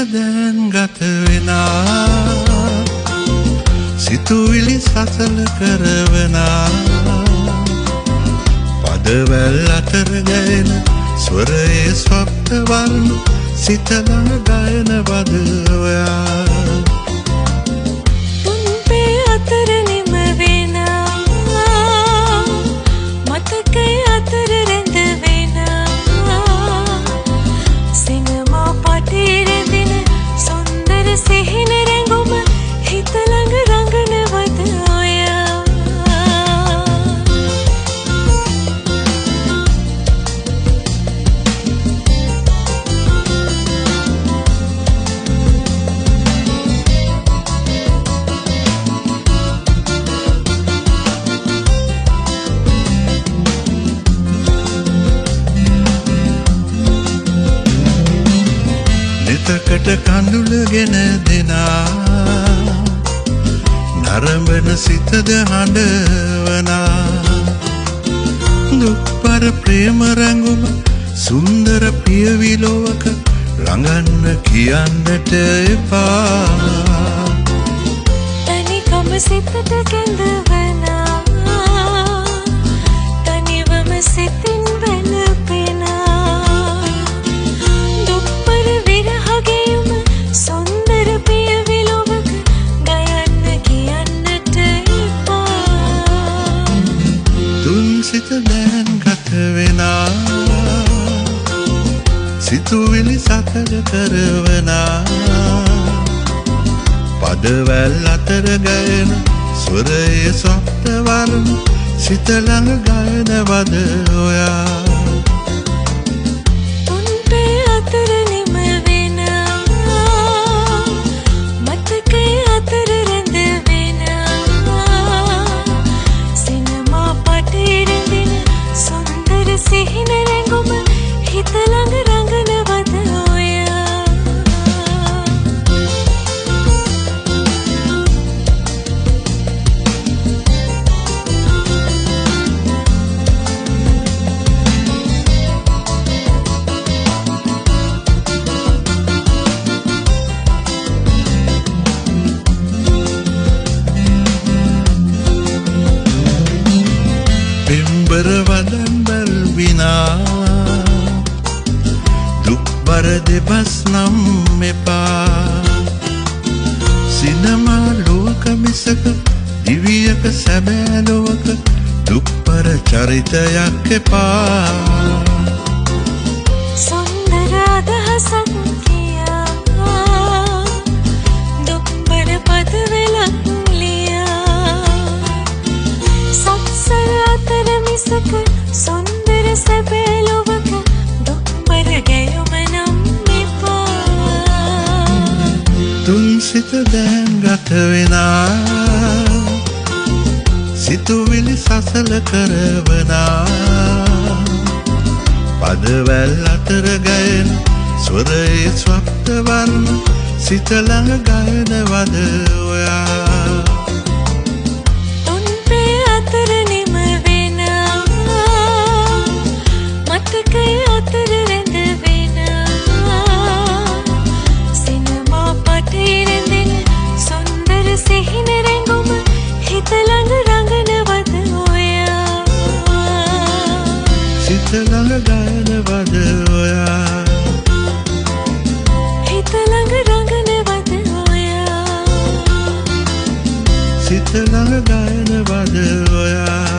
දැන් ගත වෙනා සිතුවිලි සසල කරවනා පදවැල් අතර ගැයෙන ස්වරයේ ස්වප්න වර්ණ සිත ළඟ ගයන පද ඔයා තුන්පේ අතර නිම වෙනා මතකය අතර රැඳ වෙනා සිනමා පටේ රැඳෙන සුන්දර සිහින රැඟුම හිත ළඟ රඟනවද ඔයා නිතකට කඳුළගෙන දෙනා නරඹන සිතද හඬවනා දුක්පර ප්‍රේම රැඟුම සුන්දර පියවිලොවක ළඟන්න කියන්නට එපා තනිකම සිතට කැඳවනා තනිවම සිතින් වැළපෙනා දුක්පර විරහගෙයුම සුන්දර පියවිලොවක ගයන්න කියන්නට එපා තුන් සිත දැන් ගත වෙනා සිතුවිලි සකල කරවනා පදවැල් අතර ගැයෙන ස්වරයේ ස්වප්න වර්ණ සිත ළඟ ගයන පද ඔයා තුන්පේ අතර නිම වෙනා මතකය අතර රැඳ වෙනා සිනමා පටේ රැඳෙන සුන්දර සිහින රැඟුම හිත ළඟ රඟනවද ඔයා පෙම්බර වදන්බල් විනා දුක්බර දෙබස් නම් එපා සිනමා ලෝක මිසක දිවියක සැබෑ ලොවක දුක්බර චරිතයක් එපා සුන්දර අදහසක් කියා දුක්බර පද වෙලක් ලියා සත්සර අතර මිසක සුන්දර සැබෑ ලොවක දුක්බර ගැයුම නම් එපා තුන් සිත දැන් ගත වෙනා සිතුවිලි සසල කරවනා පදවැල් අතර ගැයෙන ස්වරයේ ස්වප්න වර්ණ සිත ළඟ ගයන වද ඔයා තුන්පේ අතර නිම වෙනා මතකය අතර රැඳ වෙනා සිනමා පටේ රැඳෙන සුන්දර සිහින රැඟුම හිත ළඟ රඟනවද ඔයා සිත ළඟ ගයන වද ඔයා හිත ළඟ රඟනවද ඔයා සිත ළඟ ගයන වද ඔයා